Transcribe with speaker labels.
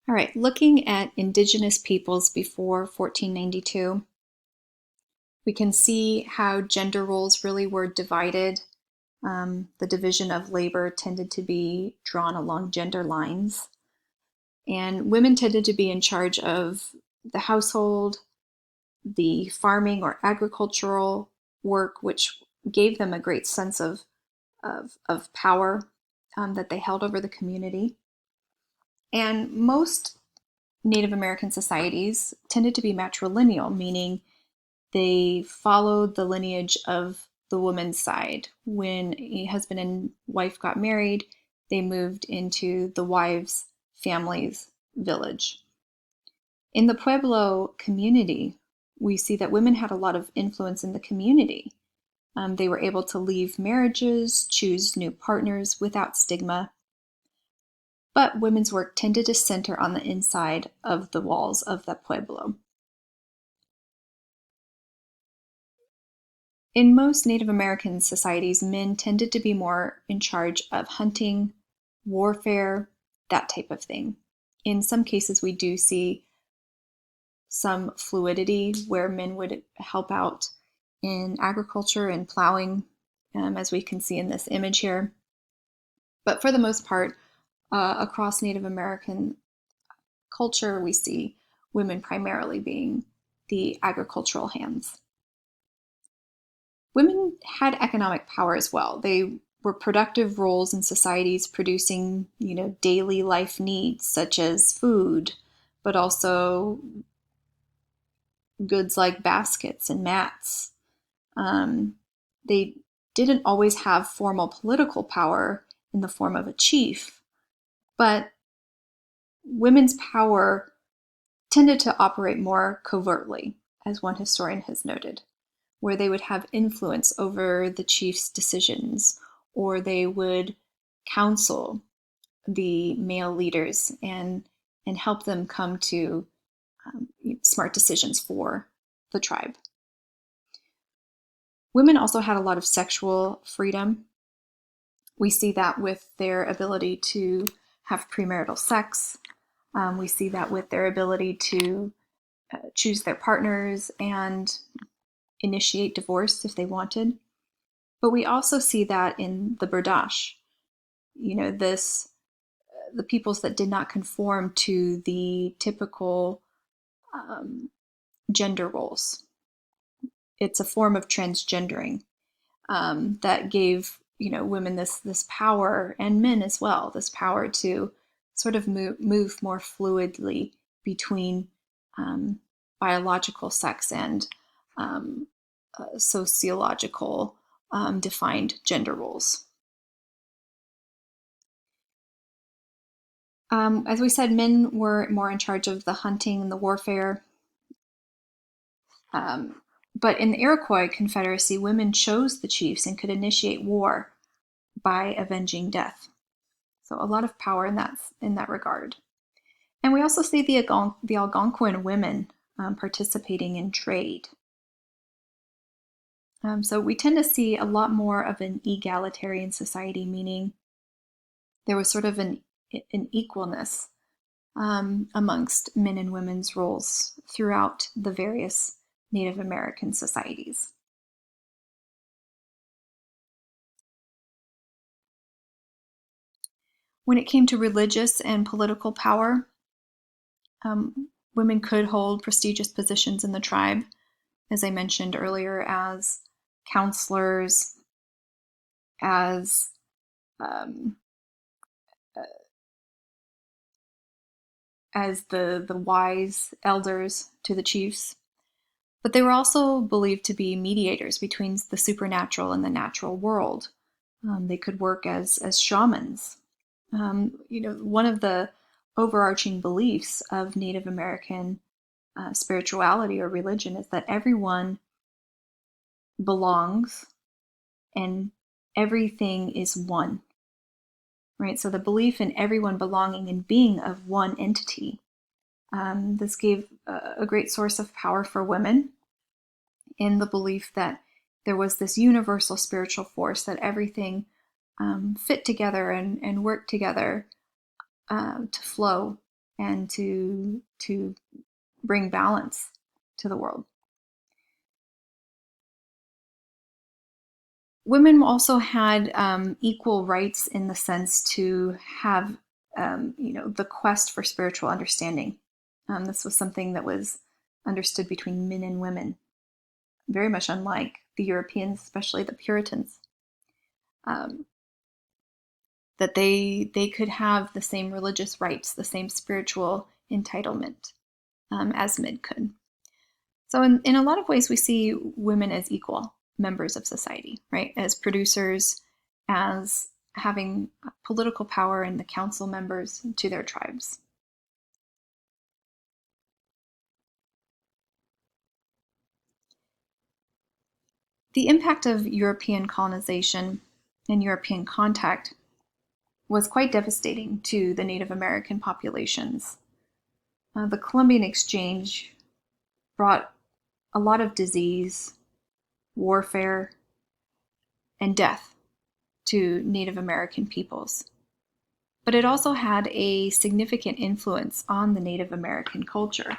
Speaker 1: All right, looking at indigenous peoples before 1492, we can see how gender roles really were divided. The division of labor tended to be drawn along gender lines, and women tended to be in charge of the household, the farming or agricultural work, which gave them a great sense of power that they held over the community. And most Native American societies tended to be matrilineal, meaning they followed the lineage of the woman's side. When a husband and wife got married, they moved into the wife's family's village. In the Pueblo community, we see that women had a lot of influence in the community. They were able to leave marriages, choose new partners without stigma, but women's work tended to center on the inside of the walls of the Pueblo. In most Native American societies, men tended to be more in charge of hunting, warfare, that type of thing. In some cases, we do see some fluidity where men would help out in agriculture and plowing, as we can see in this image here. But for the most part, across Native American culture, we see women primarily being the agricultural hands. Women had economic power as well. They were productive roles in societies producing, daily life needs such as food, but also goods like baskets and mats. They didn't always have formal political power in the form of a chief, but women's power tended to operate more covertly, as one historian has noted, where they would have influence over the chief's decisions, or they would counsel the male leaders and help them come to smart decisions for the tribe. Women also had a lot of sexual freedom. We see that with their ability to have premarital sex. We see that with their ability to choose their partners and initiate divorce if they wanted. But we also see that in the Berdache, the peoples that did not conform to the typical gender roles. It's a form of transgendering that gave women this power, and men as well, this power to sort of move more fluidly between biological sex and sociological defined gender roles. As we said, men were more in charge of the hunting and the warfare. But in the Iroquois Confederacy, women chose the chiefs and could initiate war by avenging death. So a lot of power in that regard. And we also see the Algonquin women participating in trade. So we tend to see a lot more of an egalitarian society, meaning there was sort of an equalness amongst men and women's roles throughout the various Native American societies. When it came to religious and political power, women could hold prestigious positions in the tribe, as I mentioned earlier, as counselors, as the wise elders to the chiefs. But they were also believed to be mediators between the supernatural and the natural world. They could work as shamans. One of the overarching beliefs of Native American spirituality or religion is that everyone belongs and everything is one, right? So the belief in everyone belonging and being of one entity. This gave a great source of power for women in the belief that there was this universal spiritual force, that everything fit together and worked together to flow and to bring balance to the world. Women also had equal rights in the sense to have, the quest for spiritual understanding. This was something that was understood between men and women, very much unlike the Europeans, especially the Puritans. That they could have the same religious rights, the same spiritual entitlement as men could. So in a lot of ways, we see women as equal members of society, right? As producers, as having political power and the council members to their tribes. The impact of European colonization and European contact was quite devastating to the Native American populations. The Columbian Exchange brought a lot of disease, warfare, and death to Native American peoples. But it also had a significant influence on the Native American culture.